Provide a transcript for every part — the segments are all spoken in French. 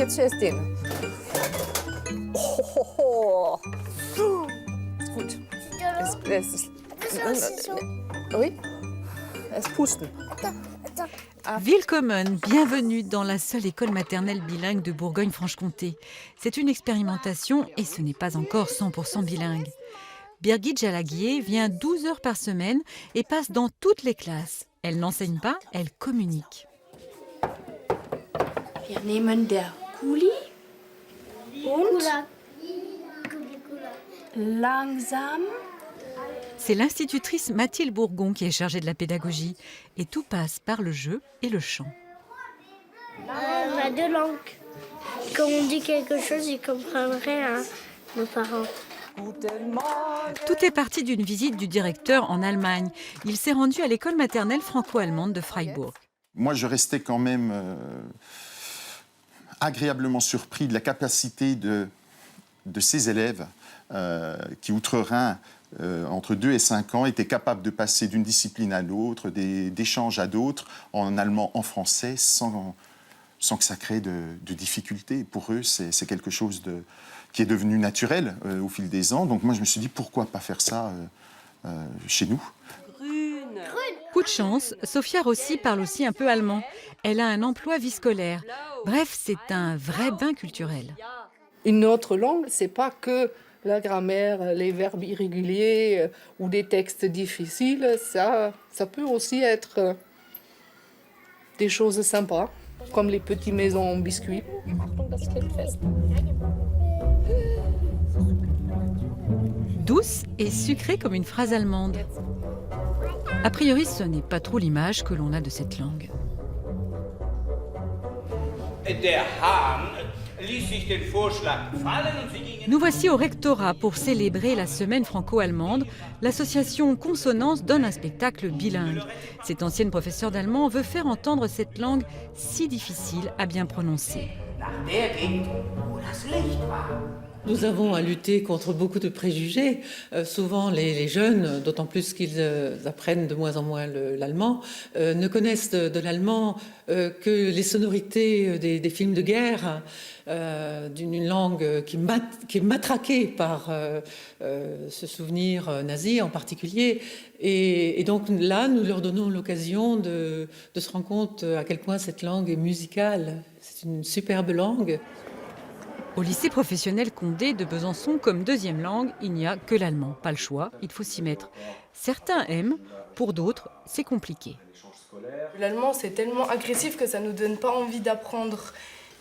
Jetzt ist den. Oh. Gut. Oui. Es pusten. Willkommen, bienvenue dans la seule école maternelle bilingue de Bourgogne-Franche-Comté. C'est une expérimentation et ce n'est pas encore 100% bilingue. Birgit Jalaguier vient 12 heures par semaine et passe dans toutes les classes. Elle n'enseigne pas, elle communique. Wir nehmen der Kuli und langsam. C'est l'institutrice Mathilde Bourgon qui est chargée de la pédagogie. Et tout passe par le jeu et le chant. On a deux langues. Quand on dit quelque chose, ils comprendraient nos parents. Tout est parti d'une visite du directeur en Allemagne. Il s'est rendu à l'école maternelle franco-allemande de Freiburg. Moi, je restais quand même agréablement surpris de la capacité de ces élèves qui, outre-Rhin, entre 2 et 5 ans, étaient capables de passer d'une discipline à l'autre, d'échanges à d'autres, en allemand, en français, sans que ça crée de difficultés. Pour eux, c'est quelque chose qui est devenu naturel au fil des ans. Donc moi, je me suis dit, pourquoi pas faire ça chez nous ? Coup de chance, Sophia Rossi parle aussi un peu allemand. Elle a un emploi vie scolaire. Bref, c'est un vrai bain culturel. Une autre langue, c'est pas que la grammaire, les verbes irréguliers ou des textes difficiles. Ça peut aussi être des choses sympas, comme les petites maisons en biscuits. Douce et sucrée comme une phrase allemande. A priori, ce n'est pas trop l'image que l'on a de cette langue. Nous voici au rectorat pour célébrer la semaine franco-allemande. L'association Consonance donne un spectacle bilingue. Cette ancienne professeure d'allemand veut faire entendre cette langue si difficile à bien prononcer. Nous avons à lutter contre beaucoup de préjugés. Souvent, les jeunes, d'autant plus qu'ils apprennent de moins en moins l'allemand, ne connaissent de l'allemand que les sonorités des films de guerre, d'une langue qui est matraquée par ce souvenir nazi en particulier. Et donc là, nous leur donnons l'occasion de se rendre compte à quel point cette langue est musicale. C'est une superbe langue. Au lycée professionnel Condé de Besançon, comme deuxième langue, il n'y a que l'allemand. Pas le choix, il faut s'y mettre. Certains aiment, pour d'autres, c'est compliqué. L'allemand, c'est tellement agressif que ça ne nous donne pas envie d'apprendre.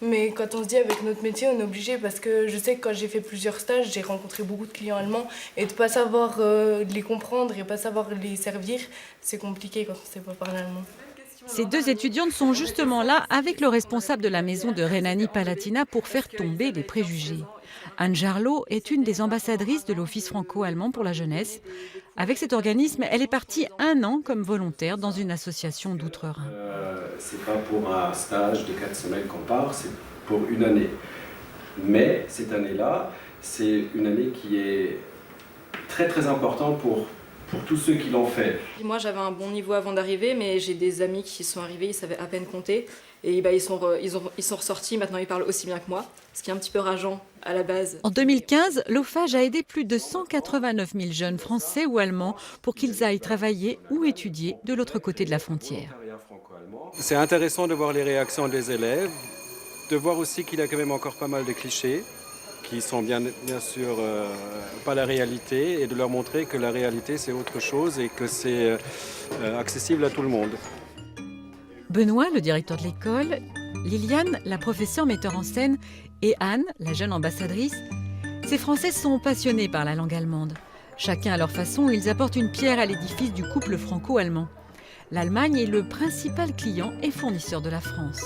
Mais quand on se dit avec notre métier, on est obligé parce que je sais que quand j'ai fait plusieurs stages, j'ai rencontré beaucoup de clients allemands et de ne pas savoir les comprendre et de ne pas savoir les servir, c'est compliqué quand on ne sait pas parler allemand. Ces deux étudiantes sont justement là avec le responsable de la maison de Rhénanie-Palatinat pour faire tomber les préjugés. Anne Jarlot est une des ambassadrices de l'Office franco-allemand pour la jeunesse. Avec cet organisme, elle est partie 1 an comme volontaire dans une association d'Outre-Rhin. C'est pas pour un stage de 4 semaines qu'on part, c'est pour une année. Mais cette année-là, c'est une année qui est très très importante pour tous ceux qui l'ont fait. Moi, j'avais un bon niveau avant d'arriver, mais j'ai des amis qui sont arrivés, ils savaient à peine compter. Et ils sont ressortis, maintenant ils parlent aussi bien que moi, ce qui est un petit peu rageant à la base. En 2015, l'OFAGE a aidé plus de 189 000 jeunes français ou allemands pour qu'ils aillent travailler ou étudier de l'autre côté de la frontière. C'est intéressant de voir les réactions des élèves, de voir aussi qu'il y a quand même encore pas mal de clichés qui sont bien sûr pas la réalité, et de leur montrer que la réalité c'est autre chose et que c'est accessible à tout le monde. Benoît, le directeur de l'école, Liliane, la professeure metteur en scène, et Anne, la jeune ambassadrice, ces Français sont passionnés par la langue allemande. Chacun à leur façon, ils apportent une pierre à l'édifice du couple franco-allemand. L'Allemagne est le principal client et fournisseur de la France.